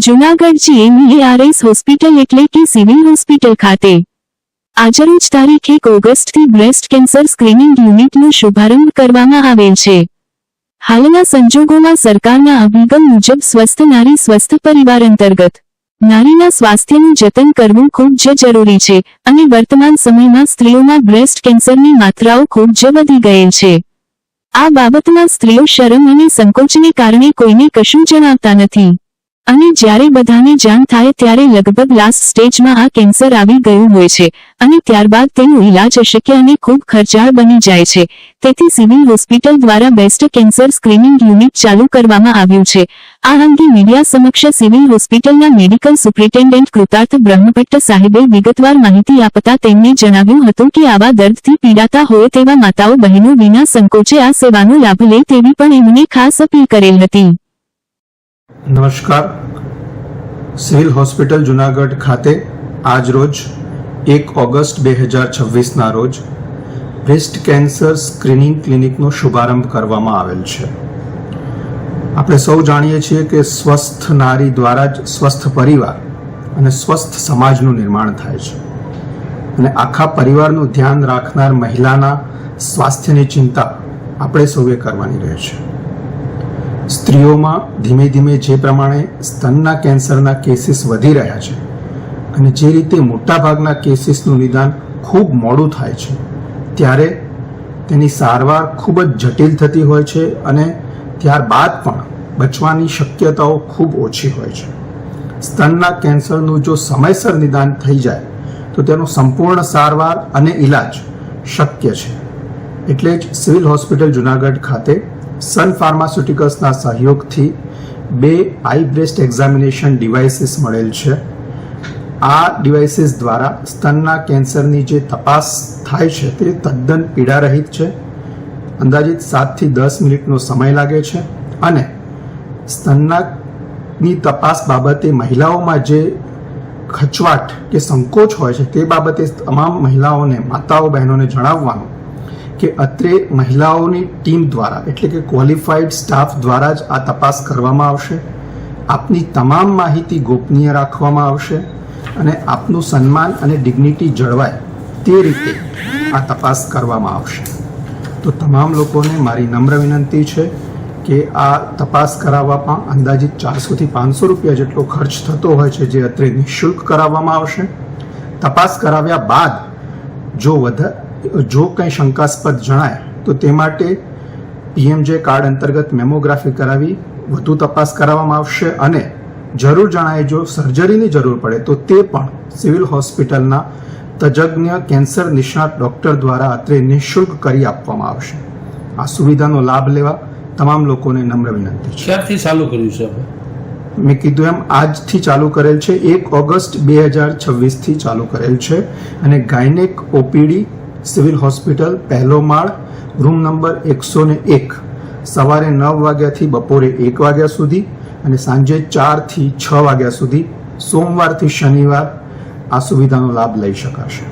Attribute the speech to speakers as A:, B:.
A: Junagadh GMERS hospital એટલે કે civil hospital ખાતે આજરોજ તારીખ 1 ઓગસ્ટથી બ્રેસ્ટ કેન્સર સ્ક્રીનિંગ યુનિટનો શુભારંભ કરવામાં આવેલ છે। હાલના સંજોગોમાં સરકારના અભિગમ મુજબ સ્વસ્થ નારી સ્વસ્થ પરિવાર અંતર્ગત નારીના સ્વાસ્થ્યનું જતન કરવું ખૂબ જ જરૂરી છે અને વર્તમાન સમયમાં સ્ત્રીઓમાં બ્રેસ્ટ કેન્સરની માત્રાઓ ખૂબ જ વધી ગયેલ છે। આ બાબતમાં સ્ત્રીઓ શરમ અને સંકોચને કારણે કોઈને કશું જણાવતા નથી અને જ્યારે બધાને જાણ થાય ત્યારે લગભગ લાસ્ટ સ્ટેજમાં આ કેન્સર આવી ગયું હોય છે અને ત્યારબાદ તેનો ઈલાજ અશક્ય અને ખૂબ ખર્ચાળ બની જાય છે। તેથી સિવિલ હોસ્પિટલ દ્વારા બેસ્ટ કેન્સર સ્ક્રીનિંગ યુનિટ ચાલુ કરવામાં આવ્યું છે। આ અંગે મીડિયા સમક્ષ સિવિલ હોસ્પિટલના મેડિકલ સુપ્રિન્ટેન્ડન્ટ કૃતાર્થ બ્રહ્મભટ્ટ સાહેબે વિગતવાર માહિતી આપતા તેમણે જણાવ્યું હતું કે આવા દર્દથી પીડાતા હોય તેવા માતાઓ બહેનો વિના સંકોચે આ સેવાનો લાભ લે તેવી પણ એમને ખાસ અપીલ કરેલ હતી।
B: નમસ્કાર। સિવિલ હોસ્પિટલ જૂનાગઢ ખાતે આજ રોજ 1 ઓગસ્ટ 2026 ના રોજ બ્રેસ્ટ કેન્સર સ્ક્રીનિંગ ક્લિનિકનો શુભારંભ કરવામાં આવેલ છે। આપણે સૌ જાણીએ છીએ કે સ્વસ્થ નારી દ્વારા જ સ્વસ્થ પરિવાર અને સ્વસ્થ સમાજનું નિર્માણ થાય છે અને આખા પરિવારનું ધ્યાન રાખનાર મહિલાના સ્વાસ્થ્યની ચિંતા આપણે સૌએ કરવાની રહે છે। સ્ત્રીઓમાં ધીમે ધીમે જે પ્રમાણે સ્તનના કેન્સરના કેસીસ વધી રહ્યા છે અને જે રીતે મોટાભાગના કેસીસનું નિદાન ખૂબ મોડું થાય છે ત્યારે તેની સારવાર ખૂબ જ જટિલ થતી હોય છે અને ત્યારબાદ પણ બચવાની શક્યતાઓ ખૂબ ઓછી હોય છે। સ્તનના કેન્સરનું જો સમયસર નિદાન થઈ જાય તો તેનો સંપૂર્ણ સારવાર અને ઈલાજ શક્ય છે। એટલે જ સિવિલ હોસ્પિટલ જૂનાગઢ ખાતે સન ફાર્માસ્યુટિકલ્સના સહયોગથી 2 આઈ બ્રેસ્ટ એક્ઝામિનેશન ડિવાઇસીસ મળેલ છે। આ ડિવાઇસીસ દ્વારા સ્તનના કેન્સરની જે તપાસ થાય છે તે તદ્દન પીડારહિત છે। અંદાજિત 7 થી 10 મિનિટનો સમય લાગે છે અને સ્તનની તપાસ બાબતે મહિલાઓમાં જે ખચવાટ કે સંકોચ હોય છે તે બાબતે તમામ મહિલાઓને માતાઓ બહેનોને જણાવવાનું કે અત્રે મહિલાઓની ટીમ દ્વારા એટલે કે ક્વોલિફાઈડ સ્ટાફ દ્વારા જ આ તપાસ કરવામાં આવશે। આપની તમામ માહિતી ગોપનીય રાખવામાં આવશે અને આપનું સન્માન અને ડિગ્નિટી જળવાય તે રીતે આ તપાસ કરવામાં આવશે। તો તમામ લોકોને મારી નમ્ર વિનંતી છે કે આ તપાસ કરાવવામાં અંદાજિત 400 થી 500 રૂપિયા જેટલો ખર્ચ થતો હોય છે જે અત્રે નિઃશુલ્ક કરાવવામાં આવશે। તપાસ કરાવ્યા બાદ જો કંઈ શંકાસ્પદ જણાય તો તે માટે PMJ કાર્ડ અંતર્ગત મેમોગ્રાફી કરાવી વધુ તપાસ કરાવવામાં આવશે અને જરૂર જણાય જો સર્જરીની જરૂર પડે તો તે પણ સિવિલ હોસ્પિટલના તજજ્ઞ કેન્સર નિષ્ણાત ડોક્ટર દ્વારા અત્રે નિઃશુલ્ક કરી આપવામાં આવશે। આ સુવિધાનો લાભ લેવા તમામ લોકોને નમ્ર વિનંતી છે।
C: ક્યારથી ચાલુ કર્યું છે?
B: મેં કીધું એમ આજથી ચાલુ કરેલ છે। 1 ઓગસ્ટ 2026 થી ચાલુ કરેલ છે અને ગાયનેક OPD સિવિલ હોસ્પિટલ પહેલો માળ રૂમ નંબર 101 સવારે 9 વાગ્યાથી બપોરે 1 વાગ્યા સુધી અને સાંજે 4 થી 6 વાગ્યા સુધી સોમવારથી શનિવાર આ સુવિધાનો લાભ લઈ શકાશે।